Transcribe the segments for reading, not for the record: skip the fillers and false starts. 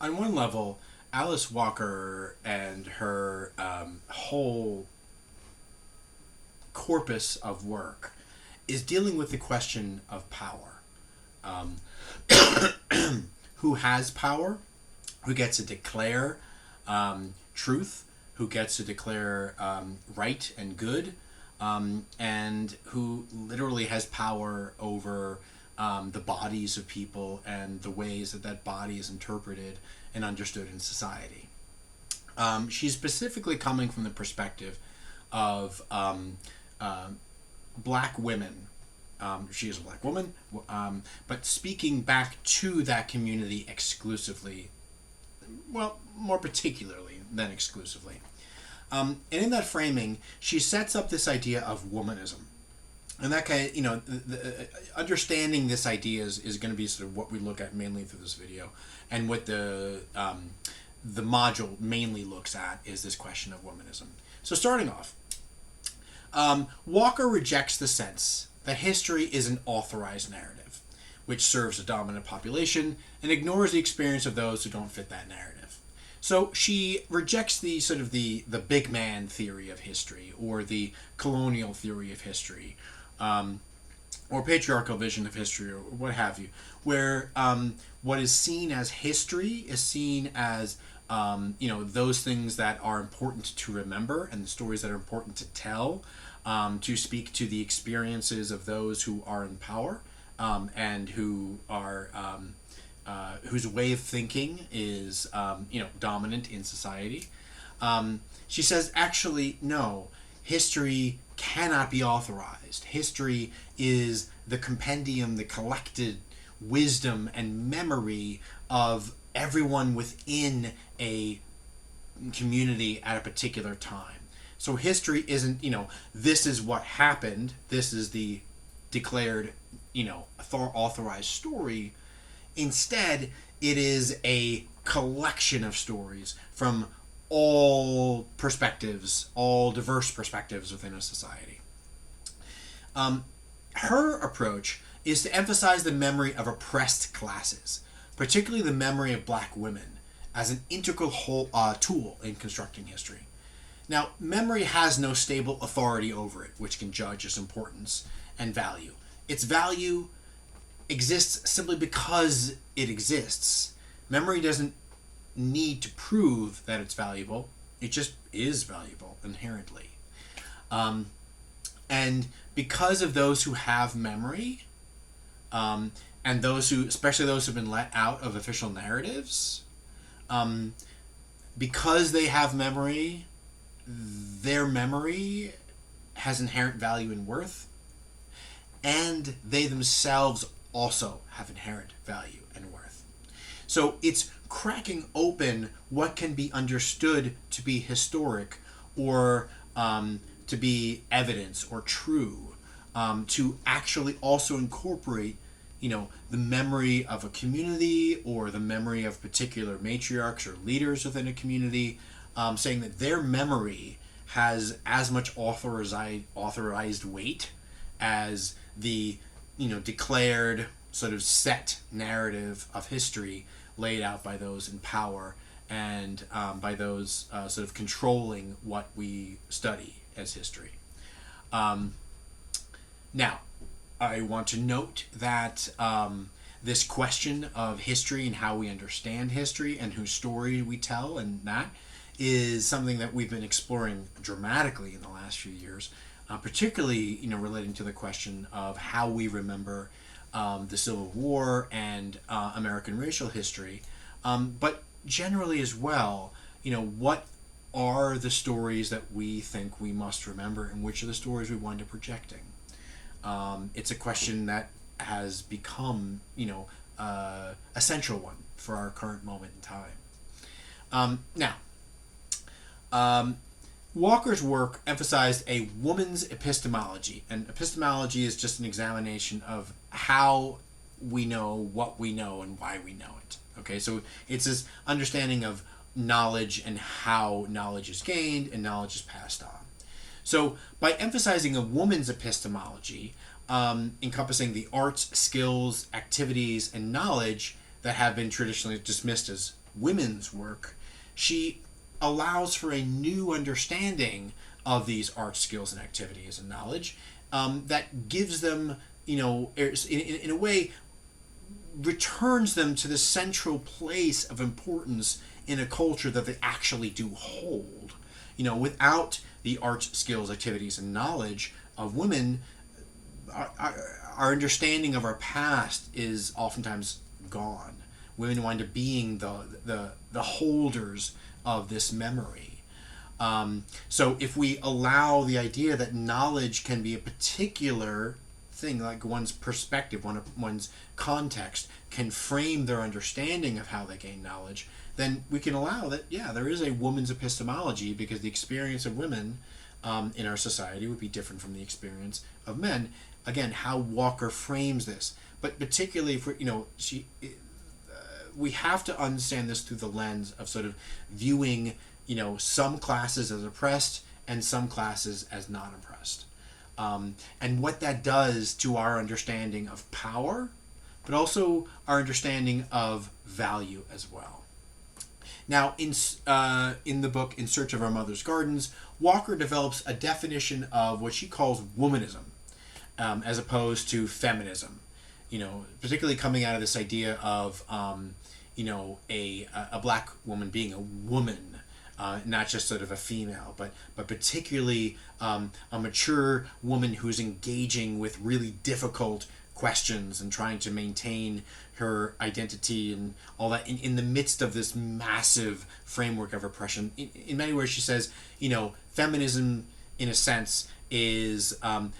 on one level, Alice Walker and her whole corpus of work is dealing with the question of power. Um, who has power? Who gets to declare truth? Who gets to declare right and good? And who literally has power over the bodies of people and the ways that that body is interpreted and understood in society. She's specifically coming from the perspective of black women. She is a black woman, but speaking back to that community exclusively, well, more particularly than exclusively. And in that framing, she sets up this idea of womanism. And that kind of, understanding this idea is going to be sort of what we look at mainly through this video. And what the module mainly looks at is this question of womanism. So starting off, Walker rejects the sense that history is an authorized narrative, which serves a dominant population and ignores the experience of those who don't fit that narrative. So she rejects the sort of the big man theory of history, or the colonial theory of history, or patriarchal vision of history, or what have you, where what is seen as history is seen as those things that are important to remember and the stories that are important to tell, to speak to the experiences of those who are in power, and who are whose way of thinking is dominant in society. She says, actually, no, history cannot be authorized. History is the compendium, the collected wisdom and memory of everyone within a community at a particular time. So history isn't, this is what happened, this is the declared, authorized story. Instead, it is a collection of stories from all perspectives, all diverse perspectives within a society. Her approach is to emphasize the memory of oppressed classes, particularly the memory of black women, as an integral tool in constructing history. Now, memory has no stable authority over it, which can judge its importance and value. Its value exists simply because it exists. Memory doesn't need to prove that it's valuable. It just is valuable inherently. And because of those who have memory, and those who, especially those who've been let out of official narratives, because they have memory, their memory has inherent value and worth, and they themselves also have inherent value and worth. So it's cracking open what can be understood to be historic, or to be evidence or true, to actually also incorporate the memory of a community, or the memory of particular matriarchs or leaders within a community, saying that their memory has as much authorized weight as the declared sort of set narrative of history laid out by those in power, and by those sort of controlling what we study as history. Now, I want to note that this question of history and how we understand history and whose story we tell, and that is something that we've been exploring dramatically in the last few years, particularly relating to the question of how we remember the Civil War and American racial history, but generally as well, what are the stories that we think we must remember, and which are the stories we wind up projecting. It's a question that has become, a central one for our current moment in time. Walker's work emphasized a woman's epistemology, and epistemology is just an examination of how we know what we know and why we know it. Okay, so it's this understanding of knowledge and how knowledge is gained and knowledge is passed on. So by emphasizing a woman's epistemology, encompassing the arts, skills, activities, and knowledge that have been traditionally dismissed as women's work, she allows for a new understanding of these art skills and activities and knowledge that gives them, in a way, returns them to the central place of importance in a culture that they actually do hold. Without the art skills, activities, and knowledge of women, our understanding of our past is oftentimes gone. Women wind up being the holders of this memory. So if we allow the idea that knowledge can be a particular thing, like one's perspective, one's context can frame their understanding of how they gain knowledge, then we can allow that, there is a woman's epistemology, because the experience of women in our society would be different from the experience of men. Again, how Walker frames this, but particularly for we have to understand this through the lens of sort of viewing some classes as oppressed and some classes as not oppressed, and what that does to our understanding of power, but also our understanding of value as well. Now, in the book In Search of Our Mother's Gardens, Walker develops a definition of what she calls womanism, as opposed to feminism. Particularly coming out of this idea of a black woman being a woman, not just sort of a female, but particularly a mature woman who's engaging with really difficult questions and trying to maintain her identity and all that in the midst of this massive framework of oppression. In many words, she says, feminism, in a sense, is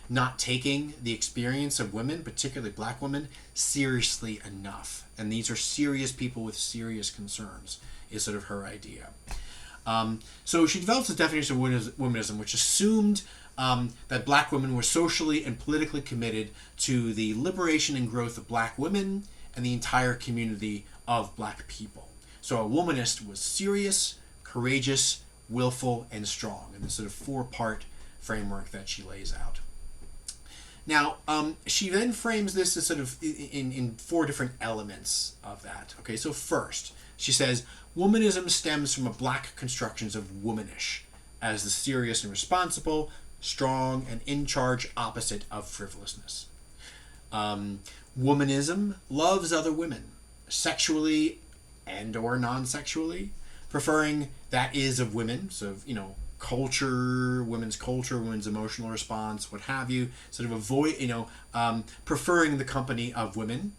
not taking the experience of women, particularly black women, seriously enough. And these are serious people with serious concerns, is sort of her idea. So she develops a definition of womanism, which assumed that black women were socially and politically committed to the liberation and growth of black women and the entire community of black people. So a womanist was serious, courageous, willful, and strong, in this sort of four-part framework that she lays out. Now, she then frames this as sort of in four different elements of that. Okay, so first, she says, womanism stems from a black constructions of womanish as the serious and responsible, strong, and in charge opposite of frivolousness. Womanism loves other women, sexually and or non-sexually, preferring that is of women, so culture, women's emotional response, what have you, sort of avoid, preferring the company of women,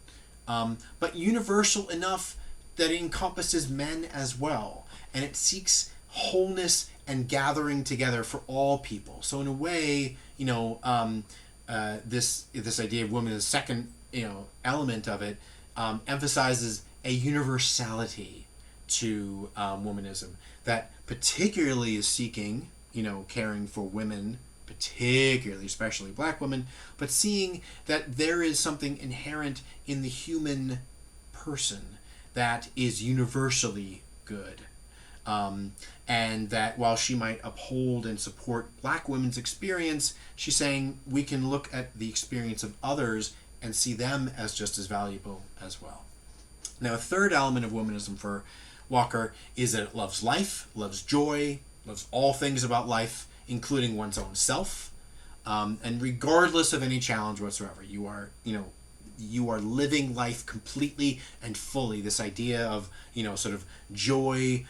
but universal enough that it encompasses men as well, and it seeks wholeness and gathering together for all people. So in a way, this idea of woman, the second element of it, emphasizes a universality to womanism that particularly is seeking, caring for women, particularly, especially black women, but seeing that there is something inherent in the human person that is universally good. And that while she might uphold and support black women's experience, she's saying we can look at the experience of others and see them as just as valuable as well. Now, a third element of womanism for Walker is that it loves life, loves joy, loves all things about life, including one's own self, and regardless of any challenge whatsoever. You are living life completely and fully. This idea of sort of joy,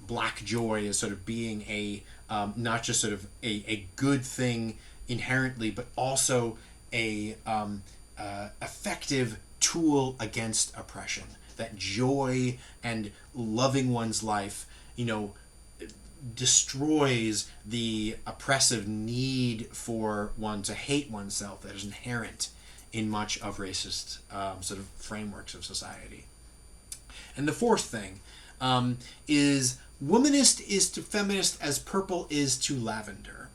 black joy, is sort of being a not just sort of a good thing inherently, but also a effective tool against oppression. That joy and loving one's life, destroys the oppressive need for one to hate oneself that is inherent in much of racist sort of frameworks of society. And the fourth thing is womanist is to feminist as purple is to lavender,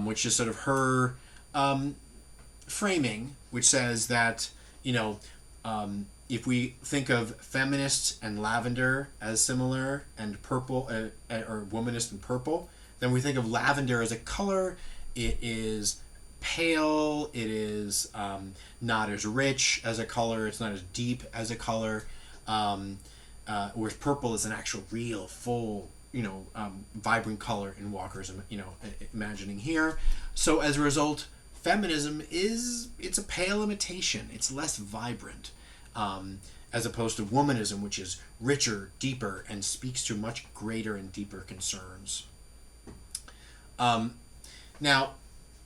which is sort of her framing, which says that, if we think of feminists and lavender as similar, and purple, or womanist and purple, then we think of lavender as a color. It is pale, it is not as rich as a color, it's not as deep as a color. whereas purple is an actual, real, full, vibrant color in Walker's, imagining here. So as a result, feminism it's a pale imitation. It's less vibrant, as opposed to womanism, which is richer, deeper, and speaks to much greater and deeper concerns. Now,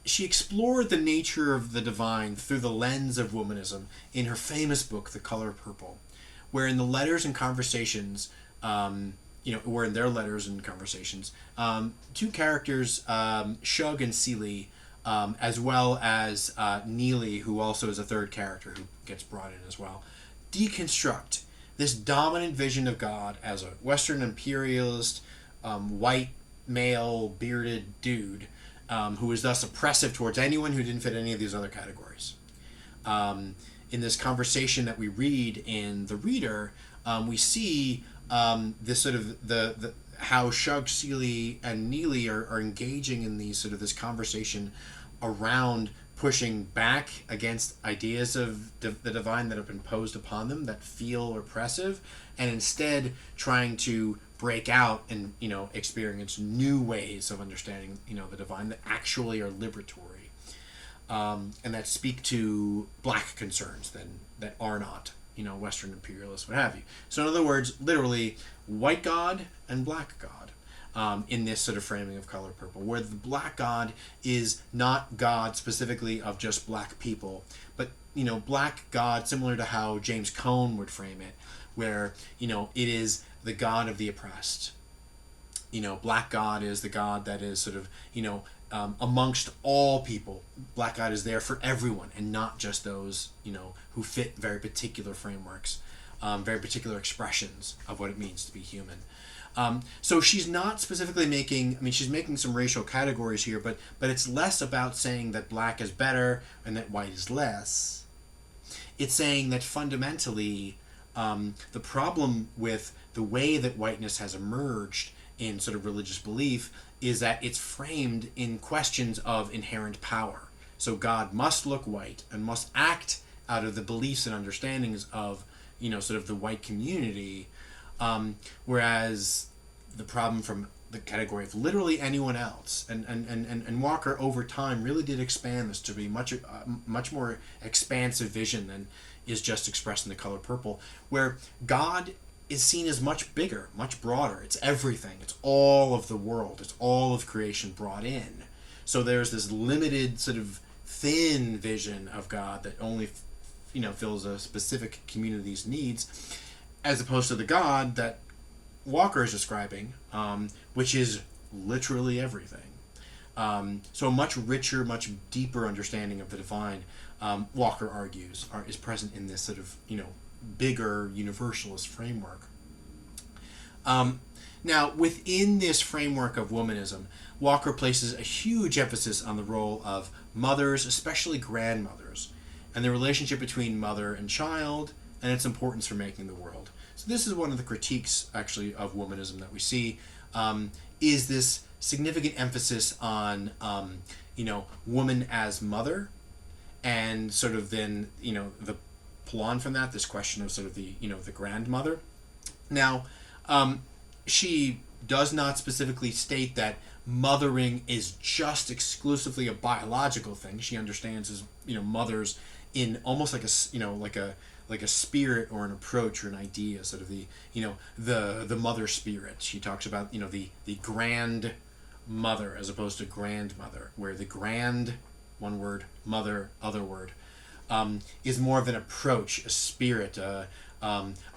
she explored the nature of the divine through the lens of womanism in her famous book, The Color Purple, where in the letters and conversations, where in their letters and conversations, two characters, Shug and Seeley, as well as Neely, who also is a third character who gets brought in as well, deconstruct this dominant vision of God as a Western imperialist, white, male, bearded dude, who is thus oppressive towards anyone who didn't fit any of these other categories. In this conversation that we read in The Reader, we see this sort of the how Shug, Seeley, and Neely are engaging in these sort of this conversation around pushing back against ideas of the divine that have been imposed upon them that feel oppressive, and instead trying to break out and experience new ways of understanding the divine that actually are liberatory, and that speak to black concerns that are not Western imperialists, what have you. So in other words, literally white God and black God, in this sort of framing of Color Purple, where the black God is not God specifically of just black people, but black God similar to how James Cone would frame it, where it is the God of the oppressed. Black God is the God that is sort of amongst all people. Black God is there for everyone, and not just those who fit very particular frameworks, very particular expressions of what it means to be human. So she's not specifically she's making some racial categories here, but it's less about saying that black is better and that white is less. It's saying that fundamentally, the problem with the way that whiteness has emerged in sort of religious belief is that it's framed in questions of inherent power. So God must look white and must act out of the beliefs and understandings of sort of the white community, whereas the problem from the category of literally anyone else, and Walker over time really did expand this to be much more expansive vision than is just expressed in The Color Purple, where God is seen as much bigger, much broader. It's everything. It's all of the world. It's all of creation brought in. So there's this limited sort of thin vision of God that only fills a specific community's needs, as opposed to the God that Walker is describing, which is literally everything. So a much richer, much deeper understanding of the divine, Walker argues, is present in this sort of bigger universalist framework. Now, within this framework of womanism, Walker places a huge emphasis on the role of mothers, especially grandmothers, and the relationship between mother and child, and its importance for making the world. So this is one of the critiques, actually, of womanism that we see, is this significant emphasis on, woman as mother, and sort of then, the pull on from that, this question of sort of the, the grandmother. Now, she does not specifically state that mothering is just exclusively a biological thing. She understands as, mothers in almost like a spirit or an approach or an idea, sort of the the mother spirit. She talks about the grand mother as opposed to grandmother, where the grand, one word, mother, other word, is more of an approach, a spirit, a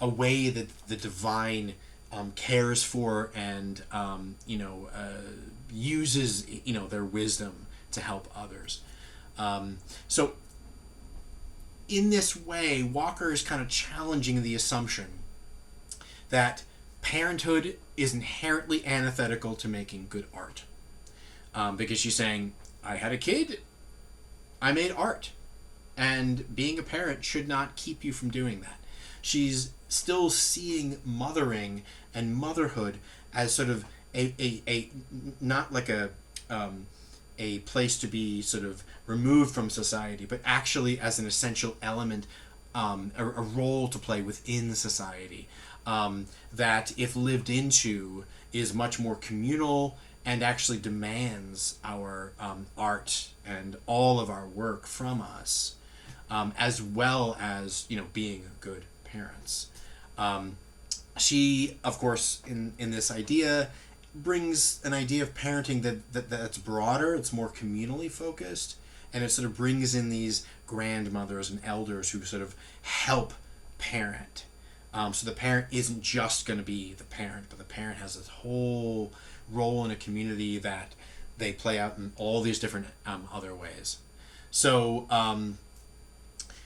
way that the divine cares for and uses their wisdom to help others. So in this way, Walker is kind of challenging the assumption that parenthood is inherently antithetical to making good art, because she's saying, I had a kid, I made art, and being a parent should not keep you from doing that. She's still seeing mothering and motherhood as sort of a not like a place to be sort of removed from society, but actually as an essential element, a role to play within society, that, if lived into, is much more communal and actually demands our art and all of our work from us, as well as being good parents. She, of course, in this idea, brings an idea of parenting that's broader, it's more communally focused, and it sort of brings in these grandmothers and elders who sort of help parent. So the parent isn't just going to be the parent, but the parent has this whole role in a community that they play out in all these different other ways. So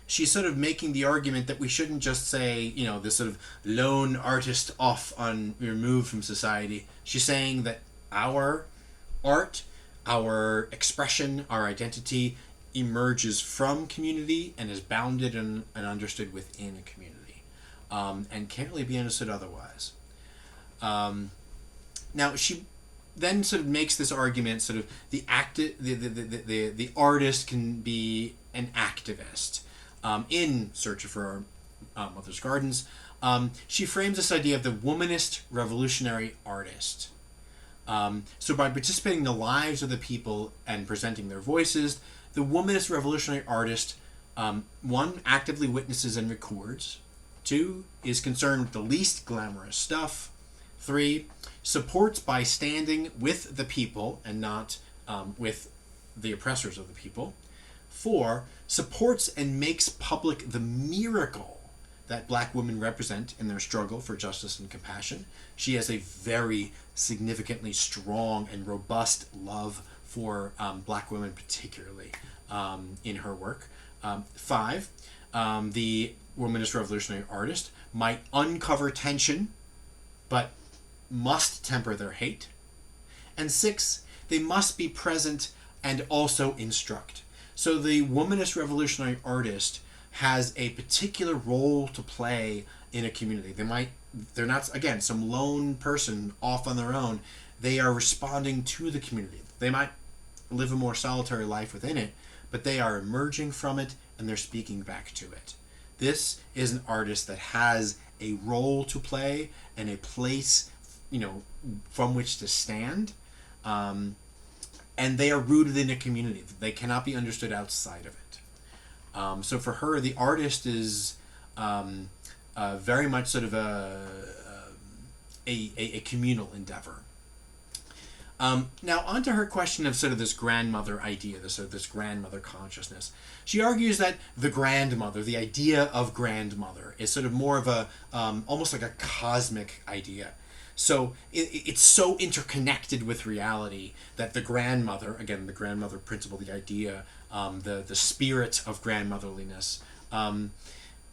she's sort of making the argument that we shouldn't just say, this sort of lone artist removed from society. She's saying that our art, our expression, our identity emerges from community and is bounded and understood within a community, and can't really be understood otherwise. Now she then sort of makes this argument, sort of the artist can be an activist. In Search for Our Mother's Gardens, she frames this idea of the womanist revolutionary artist. So by participating in the lives of the people and presenting their voices, the womanist revolutionary artist, one, actively witnesses and records. Two, is concerned with the least glamorous stuff. Three, supports by standing with the people and not with the oppressors of the people. 4, supports and makes public the miracle that black women represent in their struggle for justice and compassion. She has a very significantly strong and robust love for black women, particularly in her work. 5, the womanist revolutionary artist might uncover tension, but must temper their hate. And 6, they must be present and also instruct. So the womanist revolutionary artist has a particular role to play in a community. They're not, again, some lone person off on their own. They are responding to the community. They might live a more solitary life within it, but they are emerging from it and they're speaking back to it. This is an artist that has a role to play and a place, from which to stand. And they are rooted in a community. They cannot be understood outside of it. So for her, the artist is very much sort of a communal endeavor. Now, onto her question of sort of this grandmother idea, this grandmother consciousness. She argues that the grandmother, the idea of grandmother, is sort of more of a almost like a cosmic idea. So it's so interconnected with reality that the grandmother, again, the grandmother principle, the idea, the spirit of grandmotherliness,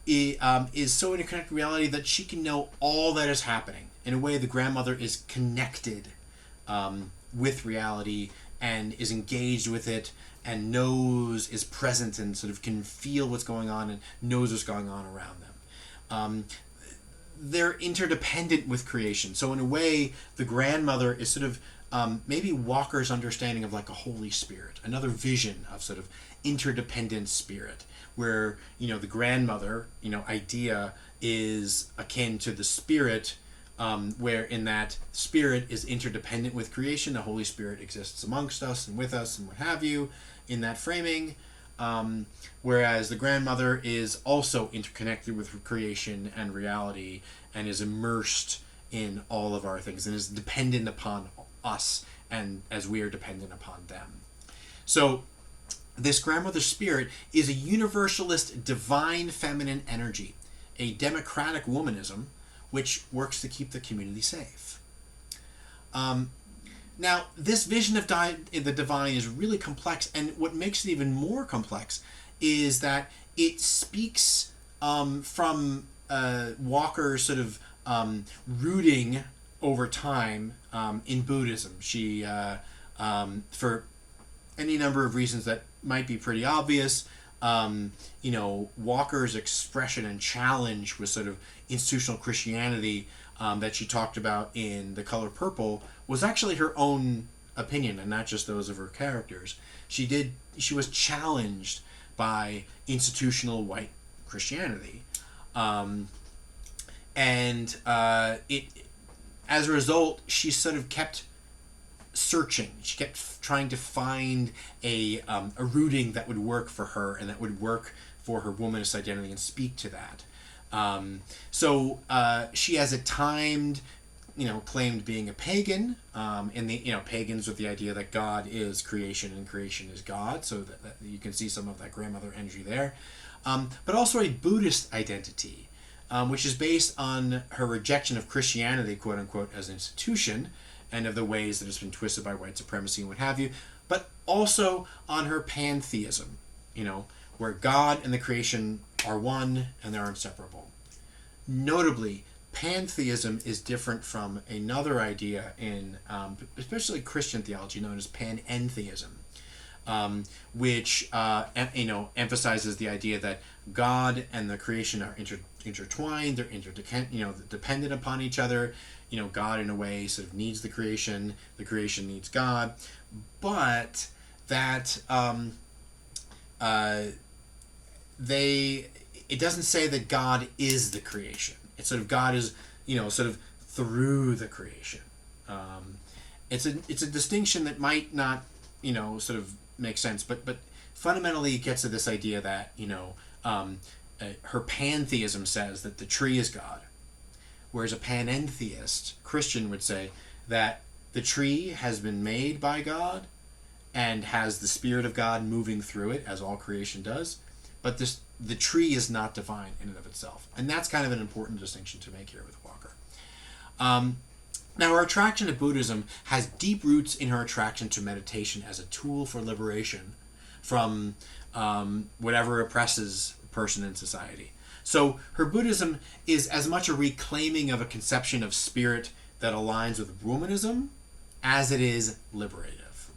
is so interconnected with reality that she can know all that is happening. In a way, the grandmother is connected with reality and is engaged with it and is present and sort of can feel what's going on and knows what's going on around them. They're interdependent with creation. So in a way, the grandmother is sort of maybe Walker's understanding of like a Holy Spirit, another vision of sort of interdependent spirit, where, the grandmother, idea is akin to the spirit, where in that spirit is interdependent with creation. The Holy Spirit exists amongst us and with us and what have you in that framing. Whereas the grandmother is also interconnected with creation and reality and is immersed in all of our things and is dependent upon us and as we are dependent upon them. So this grandmother spirit is a universalist divine feminine energy, a democratic womanism, which works to keep the community safe. Now, this vision of the divine is really complex, and what makes it even more complex is that it speaks from Walker's sort of rooting over time in Buddhism. She, for any number of reasons that might be pretty obvious, Walker's expression and challenge with sort of institutional Christianity that she talked about in The Color Purple was actually her own opinion and not just those of her characters. She was challenged by institutional white Christianity. and it as a result, she sort of kept searching. She kept trying to find a rooting that would work for her and that would work for her womanist identity and speak to that. So she has at times, claimed being a pagan. In the pagans with the idea that God is creation and creation is God. So that you can see some of that grandmother energy there. But also a Buddhist identity, which is based on her rejection of Christianity, quote unquote, as an institution, and of the ways that it's been twisted by white supremacy and what have you, but also on her pantheism, where God and the creation are one and they're inseparable. Notably, pantheism is different from another idea in especially Christian theology known as panentheism, which emphasizes the idea that God and the creation are intertwined, they're dependent upon each other. God in a way sort of needs the creation needs God, but that it doesn't say that God is the creation. It's sort of God is sort of through the creation. It's a distinction that might not sort of make sense, but fundamentally it gets to this idea that her pantheism says that the tree is God, whereas a panentheist Christian would say that the tree has been made by God and has the Spirit of God moving through it, as all creation does, but the tree is not divine in and of itself. And that's kind of an important distinction to make here with Walker. Now, her attraction to Buddhism has deep roots in her attraction to meditation as a tool for liberation from whatever oppresses a person in society. So her Buddhism is as much a reclaiming of a conception of spirit that aligns with Womanism as it is liberative.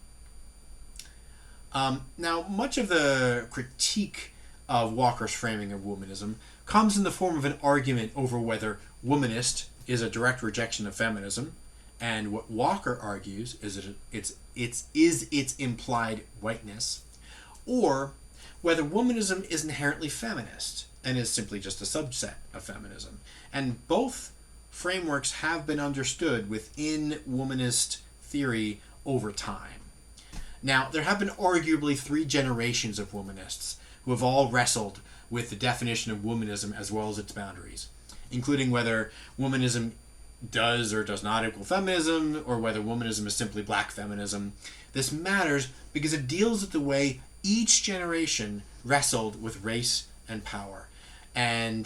Now, much of the critique of Walker's framing of Womanism comes in the form of an argument over whether womanist is a direct rejection of feminism, and what Walker argues is that its implied whiteness, or whether womanism is inherently feminist and is simply just a subset of feminism. And both frameworks have been understood within womanist theory over time. Now, there have been arguably 3 generations of womanists who have all wrestled with the definition of womanism as well as its boundaries, including whether womanism does or does not equal feminism, or whether womanism is simply black feminism. This matters because it deals with the way each generation wrestled with race and power. And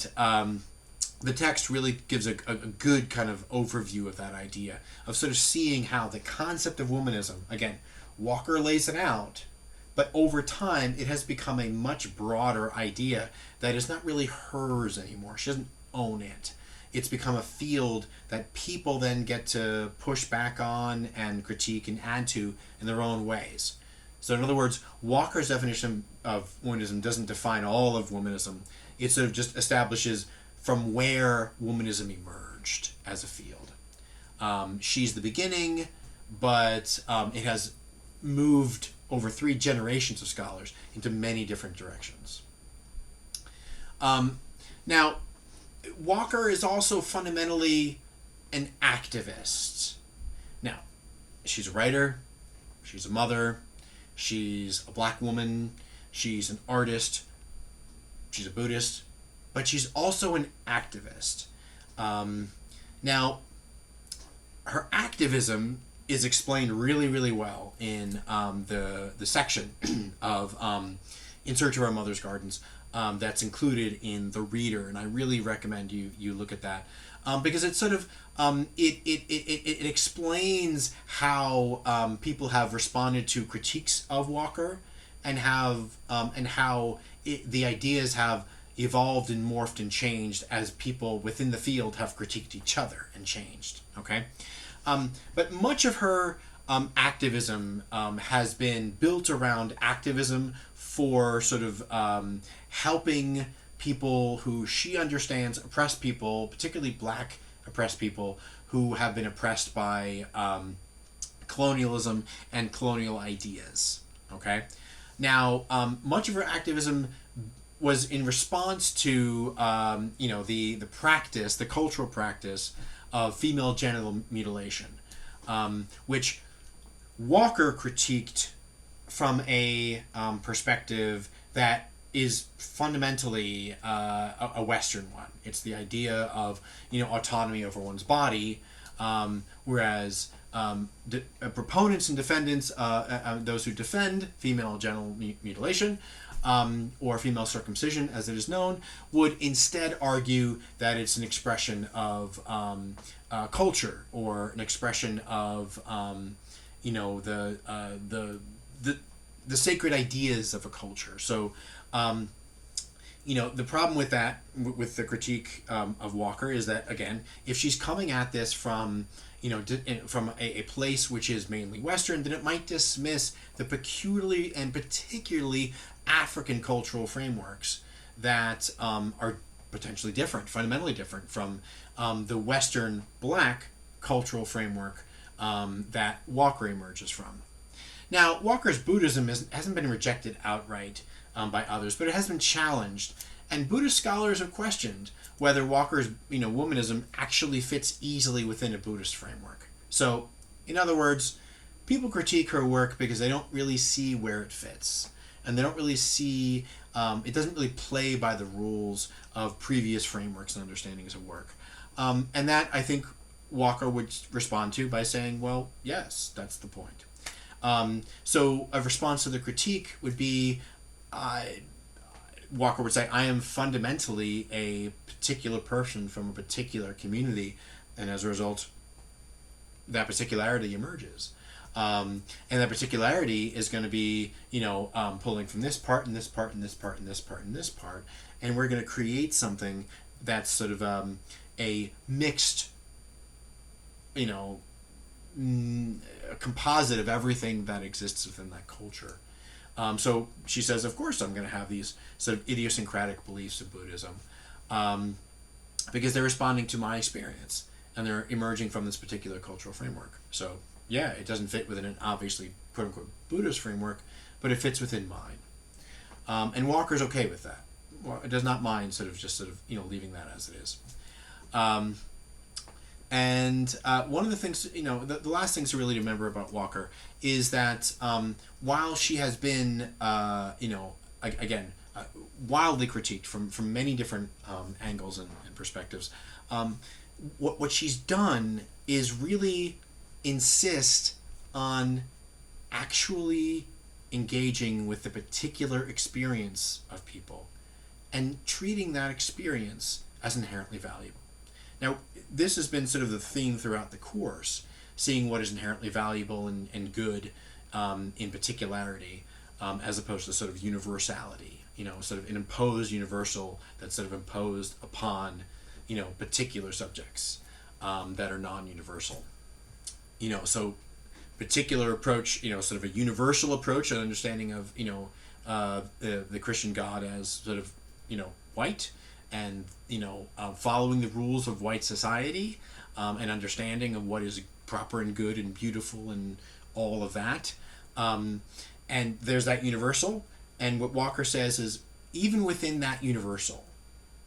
the text really gives a good kind of overview of that idea, of sort of seeing how the concept of womanism, again, Walker lays it out, but over time it has become a much broader idea that is not really hers anymore. She doesn't own it. It's become a field that people then get to push back on and critique and add to in their own ways. So in other words, Walker's definition of womanism doesn't define all of womanism. It sort of just establishes from where womanism emerged as a field. She's the beginning, but it has moved over 3 generations of scholars into many different directions. Now, Walker is also fundamentally an activist. Now, she's a writer, she's a mother, she's a black woman, she's an artist, she's a Buddhist, but she's also an activist. Now, her activism is explained really, really well in the section of In Search of Our Mother's Gardens that's included in the Reader, and I really recommend you look at that because it's sort of it explains how people have responded to critiques of Walker and how the ideas have evolved and morphed and changed as people within the field have critiqued each other and changed. Okay. But much of her activism has been built around activism for sort of helping people who she understands oppressed people, particularly black oppressed people who have been oppressed by colonialism and colonial ideas. Okay, now much of her activism was in response to the practice, the cultural practice of female genital mutilation, which Walker critiqued from a perspective that is fundamentally a Western one. It's the idea of autonomy over one's body, whereas proponents and defendants, those who defend female genital mutilation or female circumcision, as it is known, would instead argue that it's an expression of culture, or an expression of the sacred ideas of a culture. So, the problem with that, with the critique of Walker, is that, again, if she's coming at this from from a place which is mainly Western, then it might dismiss the peculiarly and particularly African cultural frameworks that are potentially different, fundamentally different from the Western Black cultural framework that Walker emerges from. Now, Walker's Buddhism hasn't been rejected outright by others, but it has been challenged, and Buddhist scholars have questioned whether Walker's womanism actually fits easily within a Buddhist framework. So, in other words, people critique her work because they don't really see where it fits, and they don't really see it doesn't really play by the rules of previous frameworks and understandings of work, and that, I think, Walker would respond to by saying, well, yes, that's the point. So a response to the critique would be, Walker would say, I am fundamentally a particular person from a particular community, and as a result, that particularity emerges. And that particularity is going to be, pulling from this part and this part and this part and this part and this part, and we're going to create something that's sort of a mixed, a composite of everything that exists within that culture. So she says, of course I'm going to have these sort of idiosyncratic beliefs of Buddhism, because they're responding to my experience, and they're emerging from this particular cultural framework. So yeah, it doesn't fit within an obviously quote-unquote Buddhist framework, but it fits within mine. And Walker's okay with that. Well, it does not mind leaving that as it is. And one of the things, the last things to really remember about Walker is that while she has been, wildly critiqued from many different angles and perspectives, what she's done is really insist on actually engaging with the particular experience of people and treating that experience as inherently valuable. Now, this has been sort of the theme throughout the course, seeing what is inherently valuable and good in particularity, as opposed to sort of universality, sort of an imposed universal that's sort of imposed upon, particular subjects that are non-universal. So particular approach, sort of a universal approach, an understanding of, the Christian God as sort of, white, and following the rules of white society, and understanding of what is proper and good and beautiful and all of that, and there's that universal, and what Walker says is, even within that universal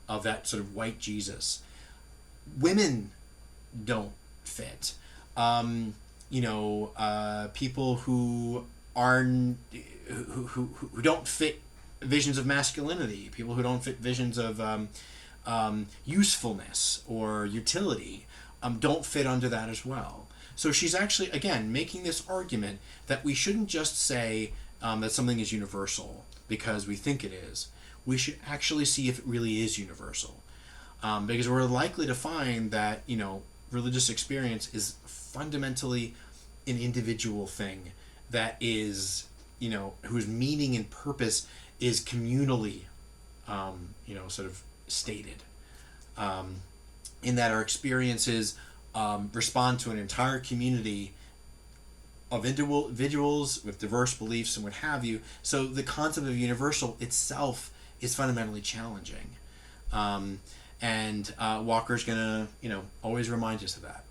of that sort of white Jesus, women don't fit. People who don't fit visions of masculinity, people who don't fit visions of usefulness or utility, don't fit under that as well. So she's actually, again, making this argument that we shouldn't just say that something is universal because we think it is. We should actually see if it really is universal, because we're likely to find that religious experience is fundamentally an individual thing that is, whose meaning and purpose is communally, sort of stated, in that our experiences respond to an entire community of individuals with diverse beliefs and what have you. So the concept of universal itself is fundamentally challenging, and Walker's gonna, always remind us of that.